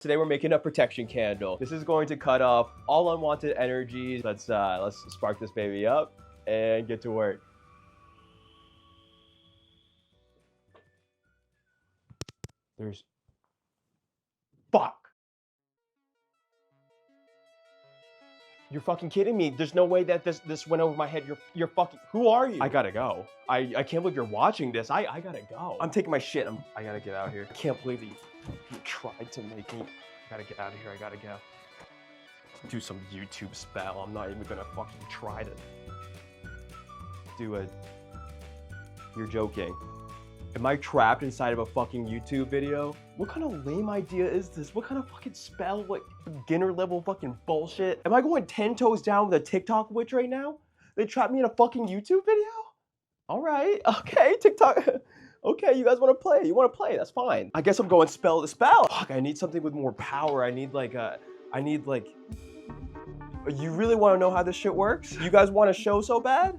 Today we're making a protection candle. This is going to cut off all unwanted energies. Let's spark this baby up and get to work. Fuck. You're fucking kidding me. There's no way that this went over my head. You're fucking, who are you? I gotta go. I can't believe you're watching this. I gotta go. I'm taking my shit. I gotta get out of here. I can't believe you tried to make me. I gotta get out of here. I gotta go. Do some YouTube spell. I'm not even gonna fucking try to do it. You're joking. Am I trapped inside of a fucking YouTube video? What kind of lame idea is this? What kind of fucking spell? What beginner level fucking bullshit? Am I going 10 toes down with a TikTok witch right now? They trapped me in a fucking YouTube video? All right, okay, TikTok. Okay, you guys want to play? You want to play? That's fine. I guess I'm going spell to spell. Fuck, I need something with more power. I need like. You really want to know how this shit works? You guys want to show so bad?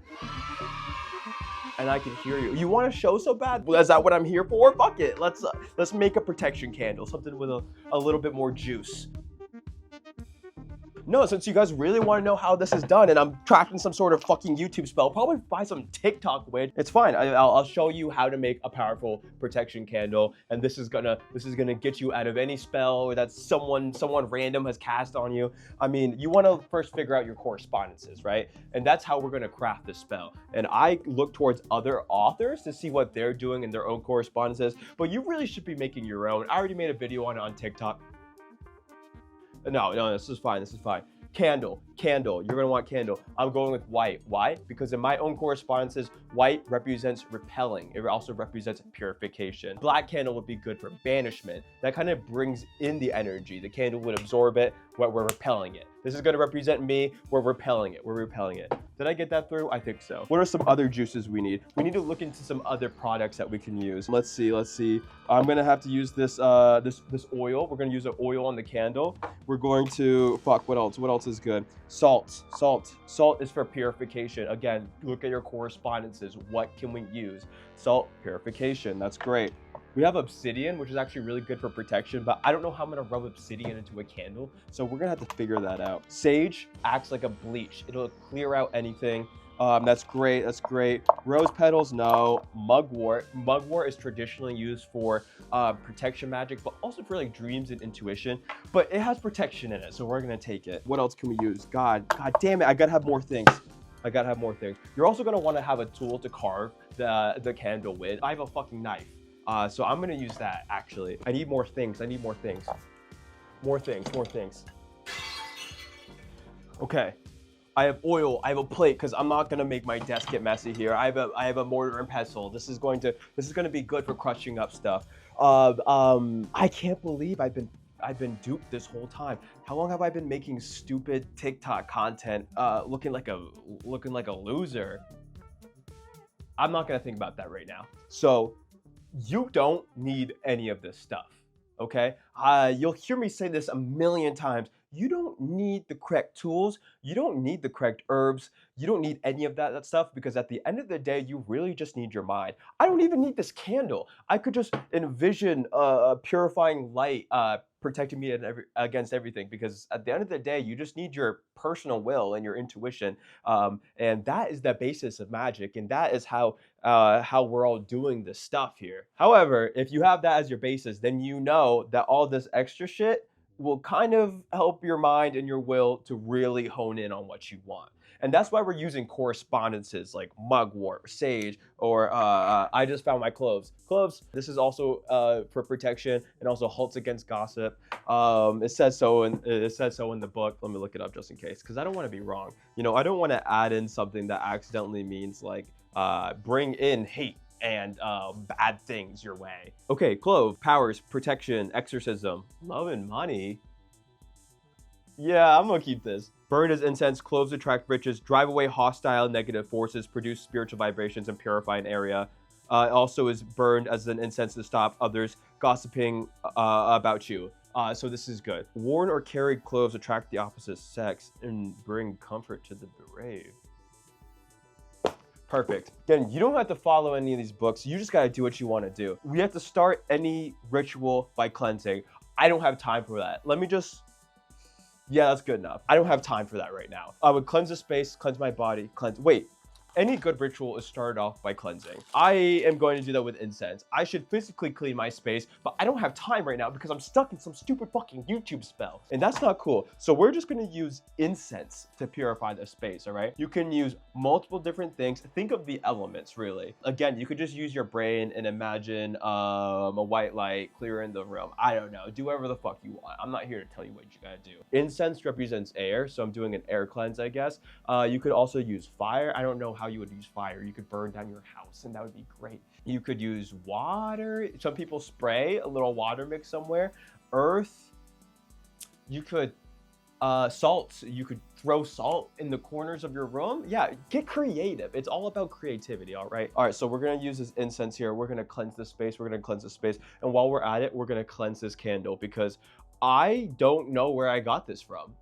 And I can hear you. You want to show so bad? Well, is that what I'm here for? Fuck it. Let's make a protection candle, something with a little bit more juice. No, since you guys really want to know how this is done, and I'm trapped in some sort of fucking YouTube spell, probably buy some TikTok witch. It's fine. I'll show you how to make a powerful protection candle, and this is gonna get you out of any spell that someone random has cast on you. I mean, you want to first figure out your correspondences, right? And that's how we're gonna craft this spell. And I look towards other authors to see what they're doing in their own correspondences, but you really should be making your own. I already made a video on TikTok. No, this is fine. This is fine. Candle. You're gonna want candle. I'm going with white. Why? Because in my own correspondences, white represents repelling. It also represents purification. Black candle would be good for banishment. That kind of brings in the energy. The candle would absorb it, what we're repelling it. This is gonna represent me, we're repelling it. Did I get that through? I think so. What are some other juices we need? We need to look into some other products that we can use. Let's see. I'm gonna have to use this this oil. We're gonna use an oil on the candle. We're going to, fuck, what else? What else is good? Salt is for purification. Again, look at your correspondences. What can we use? Salt, purification, that's great. We have obsidian, which is actually really good for protection, but I don't know how I'm gonna rub obsidian into a candle, so we're gonna have to figure that out. Sage acts like a bleach. It'll clear out anything. That's great. Rose petals, no. Mugwort is traditionally used for protection magic, but also for like dreams and intuition. But it has protection in it, so we're gonna take it. What else can we use? God damn it! I gotta have more things. You're also gonna want to have a tool to carve the candle with. I have a fucking knife, so I'm gonna use that. Actually, I need more things. More things. Okay. I have oil, I have a plate, because I'm not gonna make my desk get messy here. I have a mortar and pestle. This is gonna be good for crushing up stuff. I can't believe I've been duped this whole time. How long have I been making stupid TikTok content, looking like a loser? I'm not gonna think about that right now. So you don't need any of this stuff, okay? You'll hear me say this a million times. You don't need the correct tools. You don't need the correct herbs. You don't need any of that stuff, because at the end of the day, you really just need your mind. I don't even need this candle. I could just envision a purifying light protecting me against everything, because at the end of the day, you just need your personal will and your intuition. And that is the basis of magic. And that is how we're all doing this stuff here. However, if you have that as your basis, then you know that all this extra shit will kind of help your mind and your will to really hone in on what you want. And that's why we're using correspondences like mugwort, sage, or I just found my cloves. This is also for protection and also halts against gossip. It says so in the book. Let me look it up just in case, because I don't want to be wrong. You know, I don't want to add in something that accidentally means like bring in hate and bad things your way. Okay, clove, powers, protection, exorcism, love and money. Yeah, I'm gonna keep this. Burned as incense, cloves attract riches, drive away hostile negative forces, produce spiritual vibrations, and purify an area. It also is burned as an incense to stop others gossiping about you. So this is good. Worn or carried cloves attract the opposite sex and bring comfort to the bereaved. Perfect. Again, you don't have to follow any of these books. You just got to do what you want to do. We have to start any ritual by cleansing. I don't have time for that. Let me just, yeah, that's good enough. I don't have time for that right now. I would cleanse the space, cleanse my body, wait. Any good ritual is started off by cleansing. I am going to do that with incense. I should physically clean my space, but I don't have time right now because I'm stuck in some stupid fucking YouTube spell. And that's not cool. So we're just gonna use incense to purify the space, all right? You can use multiple different things. Think of the elements, really. Again, you could just use your brain and imagine a white light clearing the room. I don't know, do whatever the fuck you want. I'm not here to tell you what you gotta do. Incense represents air, so I'm doing an air cleanse, I guess. You could also use fire. I don't know how you would use fire. You could burn down your house and that would be great. You could use water. Some people spray a little water mix somewhere. Earth. You could salt. You could throw salt in the corners of your room. Yeah, get creative. It's all about creativity, all right? All right, so we're gonna use this incense here. We're gonna cleanse the space. We're gonna cleanse the space. And while we're at it, we're gonna cleanse this candle because I don't know where I got this from.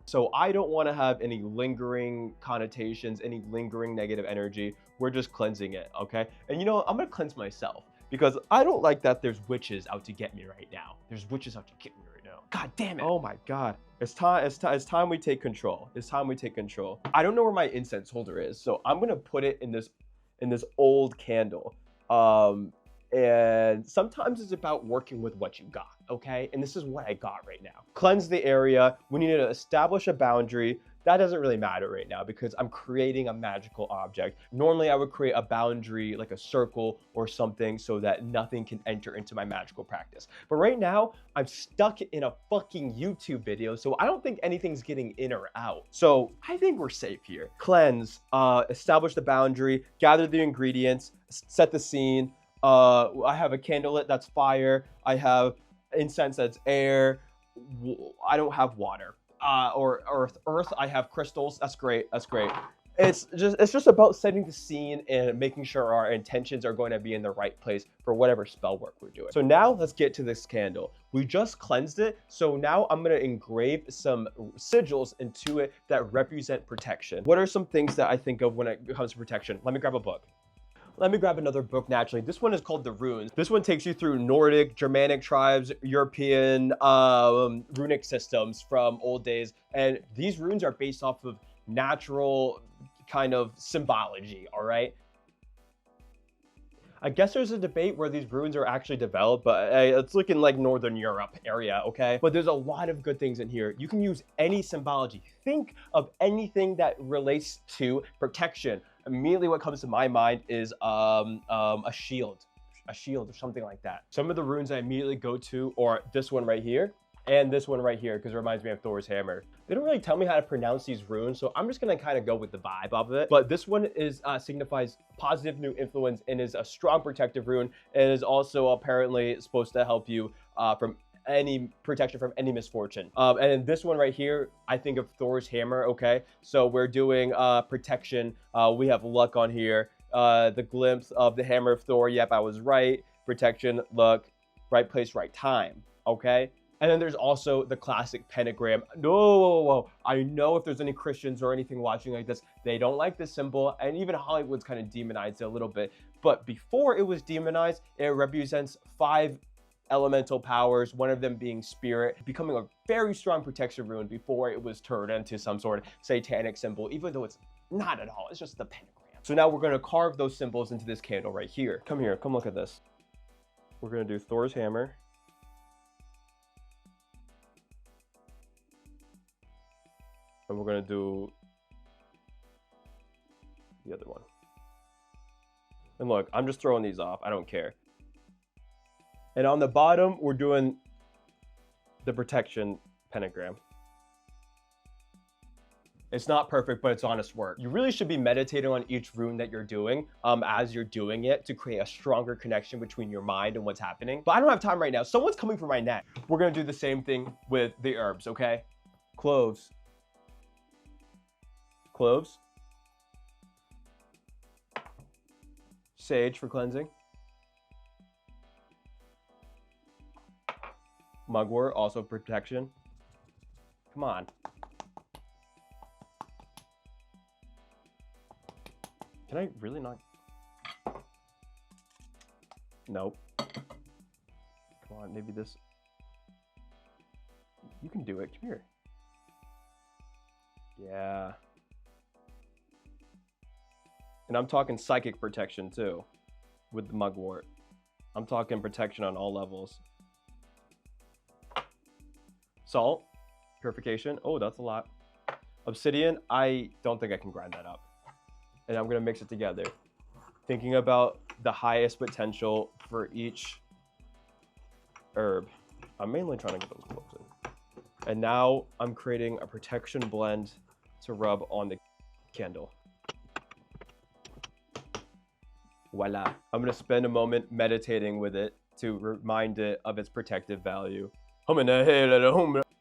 So I don't want to have any lingering connotations, any lingering negative energy. We're just cleansing it, okay? And you know what? I'm going to cleanse myself because I don't like that there's witches out to get me right now. There's witches out to get me right now. God damn it. Oh my God. It's time we take control. It's time we take control. I don't know where my incense holder is, so I'm going to put it in this old candle. And sometimes it's about working with what you got, okay? And this is what I got right now. Cleanse the area. We need to establish a boundary. That doesn't really matter right now because I'm creating a magical object. Normally I would create a boundary like a circle or something so that nothing can enter into my magical practice. But right now I'm stuck in a fucking YouTube video, so I don't think anything's getting in or out. So I think we're safe here. Cleanse, establish the boundary, gather the ingredients, set the scene. I have a candle lit, that's fire. I have incense, that's air. I don't have water. Or earth, I have crystals. That's great. That's great. It's just about setting the scene and making sure our intentions are going to be in the right place for whatever spell work we're doing. So now let's get to this candle. We just cleansed it. So now I'm going to engrave some sigils into it that represent protection. What are some things that I think of when it comes to protection? Let me grab a book. Let me grab another book naturally. This one is called The Runes. This one takes you through Nordic, Germanic tribes, European runic systems from old days. And these runes are based off of natural kind of symbology, all right? I guess there's a debate where these runes are actually developed, but it's looking like Northern Europe area, okay? But there's a lot of good things in here. You can use any symbology. Think of anything that relates to protection. Immediately what comes to my mind is a shield or something like that. Some of the runes I immediately go to are this one right here and this one right here because it reminds me of Thor's hammer. They don't really tell me how to pronounce these runes, so I'm just gonna kind of go with the vibe of it. But this one is signifies positive new influence and is a strong protective rune. It is also apparently supposed to help you from any protection from any misfortune. And then this one right here, I think of Thor's hammer, okay? So we're doing protection. We have luck on here. The glimpse of the hammer of Thor. Yep, I was right. Protection, luck, right place, right time, okay? And then there's also the classic pentagram. No, I know if there's any Christians or anything watching like this, they don't like this symbol, and even Hollywood's kind of demonized it a little bit. But before it was demonized, it represents 5 elemental powers, one of them being spirit, becoming a very strong protection rune before it was turned into some sort of satanic symbol, even though it's not at all. It's just the pentagram. So now we're going to carve those symbols into this candle right here. Come here, come look at this. We're going to do Thor's hammer. And we're going to do the other one. And look, I'm just throwing these off. I don't care. And on the bottom, we're doing the protection pentagram. It's not perfect, but it's honest work. You really should be meditating on each rune that you're doing as you're doing it to create a stronger connection between your mind and what's happening. But I don't have time right now. Someone's coming for my neck. We're going to do the same thing with the herbs, okay? Cloves. Cloves. Sage for cleansing. Mugwort, also protection. Come on. Can I really not? Nope. Come on, maybe this. You can do it. Come here. Yeah. And I'm talking psychic protection too with the mugwort. I'm talking protection on all levels. Salt, purification. Oh, that's a lot. Obsidian, I don't think I can grind that up. And I'm gonna mix it together. Thinking about the highest potential for each herb. I'm mainly trying to get those gloves in. And now I'm creating a protection blend to rub on the candle. Voila. I'm gonna spend a moment meditating with it to remind it of its protective value.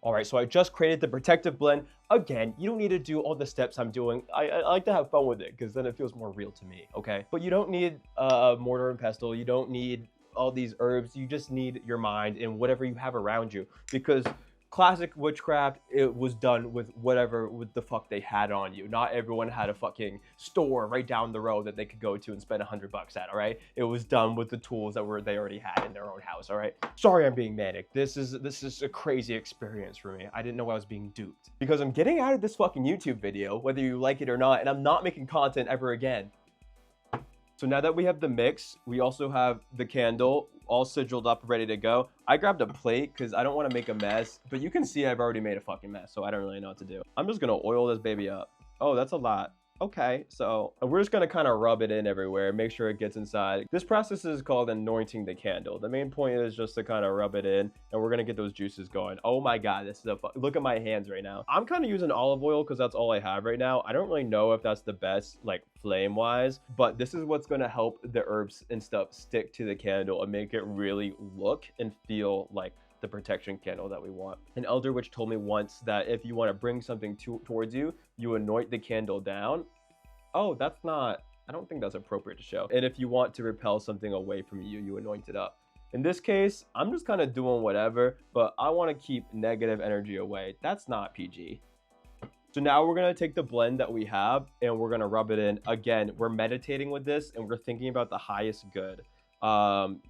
All right, so I just created the protective blend. Again, you don't need to do all the steps I'm doing. I like to have fun with it because then it feels more real to me, okay? But you don't need a mortar and pestle. You don't need all these herbs. You just need your mind and whatever you have around you, because classic witchcraft, it was done with whatever the fuck they had on you. Not everyone had a fucking store right down the road that they could go to and spend $100 at, all right? It was done with the tools that they already had in their own house, all right? Sorry I'm being manic. This is a crazy experience for me. I didn't know I was being duped. Because I'm getting out of this fucking YouTube video, whether you like it or not, and I'm not making content ever again. So now that we have the mix, we also have the candle all sigiled up, ready to go. I grabbed a plate because I don't want to make a mess, but you can see I've already made a fucking mess, so I don't really know what to do. I'm just gonna oil this baby up. Oh, that's a lot. Okay, so we're just gonna kind of rub it in everywhere, make sure it gets inside. This process is called anointing the candle. The main point is just to kind of rub it in, and we're gonna get those juices going. Oh my God, this is look at my hands right now. I'm kind of using olive oil because that's all I have right now. I don't really know if that's the best, like flame wise, but this is what's gonna help the herbs and stuff stick to the candle and make it really look and feel like the protection candle that we want. An elder witch told me once that if you want to bring something towards you, you anoint the candle down. Oh, that's not, I don't think that's appropriate to show. And if you want to repel something away from you, you anoint it up. In this case, I'm just kind of doing whatever, but I want to keep negative energy away. That's not PG. So now we're going to take the blend that we have and we're going to rub it in. Again, we're meditating with this and we're thinking about the highest good.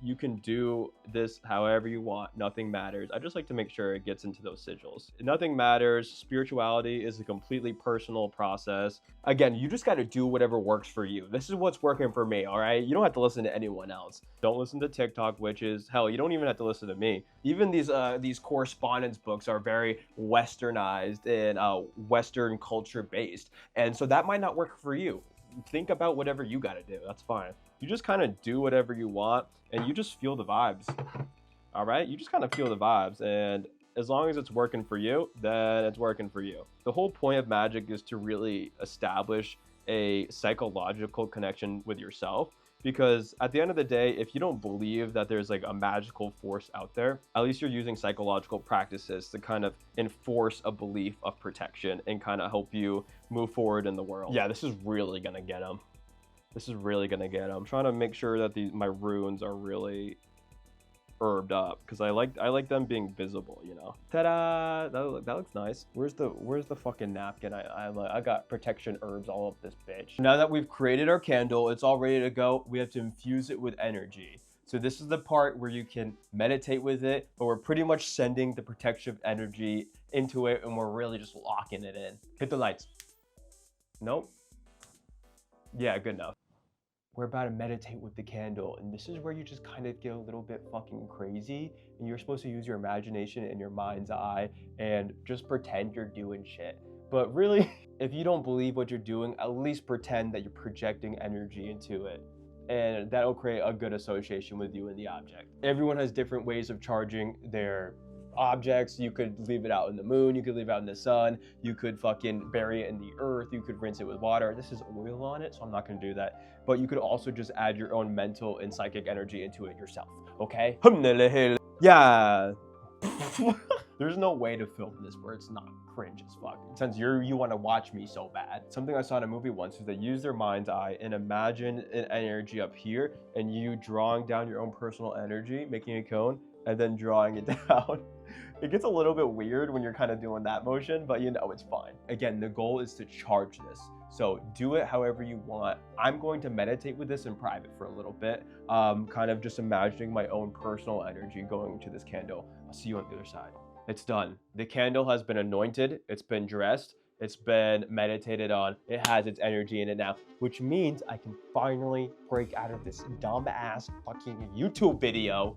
You can do this however you want. Nothing matters. I just like to make sure it gets into those sigils. Nothing matters. Spirituality is a completely personal process. Again, you just got to do whatever works for you. This is what's working for me, all right? You don't have to listen to anyone else. Don't listen to TikTok witches. Hell, you don't even have to listen to me. Even these correspondence books are very westernized and Western culture based. And so that might not work for you. Think about whatever you got to do. That's fine. You just kind of do whatever you want and you just feel the vibes. All right, you just kind of feel the vibes, and as long as it's working for you, then it's working for you. The whole point of magic is to really establish a psychological connection with yourself, because at the end of the day, if you don't believe that there's like a magical force out there, at least you're using psychological practices to kind of enforce a belief of protection and kind of help you move forward in the world. Yeah, this is really gonna get them. This is really gonna get them. I'm trying to make sure that my runes are really herbed up because I like them being visible, you know. Ta-da! That looks nice. Where's the fucking napkin? I got protection herbs all up this bitch. Now that we've created our candle, it's all ready to go. We have to infuse it with energy. So this is the part where you can meditate with it, but we're pretty much sending the protective energy into it and we're really just locking it in. Hit the lights. Nope. Yeah, good enough. We're about to meditate with the candle, and this is where you just kind of get a little bit fucking crazy, and you're supposed to use your imagination and your mind's eye and just pretend you're doing shit. But really, if you don't believe what you're doing, at least pretend that you're projecting energy into it, and that'll create a good association with you and the object. Everyone has different ways of charging their objects. You could leave it out in the moon, you could leave it out in the sun, you could fucking bury it in the earth, you could rinse it with water. This is oil on it, so I'm not gonna do that. But you could also just add your own mental and psychic energy into it yourself, okay? Yeah. There's no way to film this where it's not cringe as fuck. Since you want to watch me so bad. Something I saw in a movie once is they use their mind's eye and imagine an energy up here and you drawing down your own personal energy, making a cone, and then drawing it down. It gets a little bit weird when you're kind of doing that motion, but you know, it's fine. Again, the goal is to charge this. So do it however you want. I'm going to meditate with this in private for a little bit, kind of just imagining my own personal energy going into this candle. I'll see you on the other side. It's done. The candle has been anointed. It's been dressed. It's been meditated on. It has its energy in it now, which means I can finally break out of this dumb ass fucking YouTube video.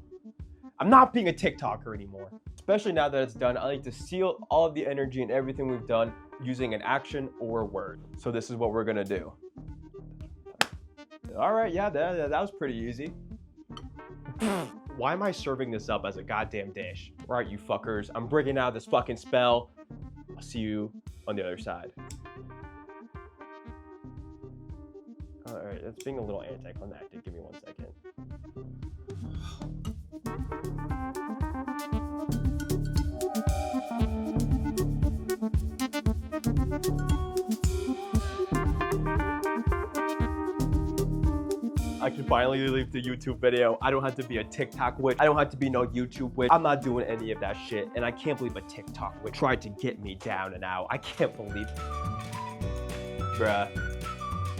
I'm not being a TikToker anymore. Especially now that it's done, I like to seal all of the energy and everything we've done using an action or a word. So this is what we're gonna do. All right, yeah, that was pretty easy. Why am I serving this up as a goddamn dish? Right, you fuckers. I'm breaking out this fucking spell. I'll see you on the other side. All right, it's being a little anticlimactic. Give me 1 second. I can finally leave the YouTube video. I don't have to be a TikTok witch. I don't have to be no YouTube witch. I'm not doing any of that shit. And I can't believe a TikTok witch tried to get me down and out. I can't believe, bruh.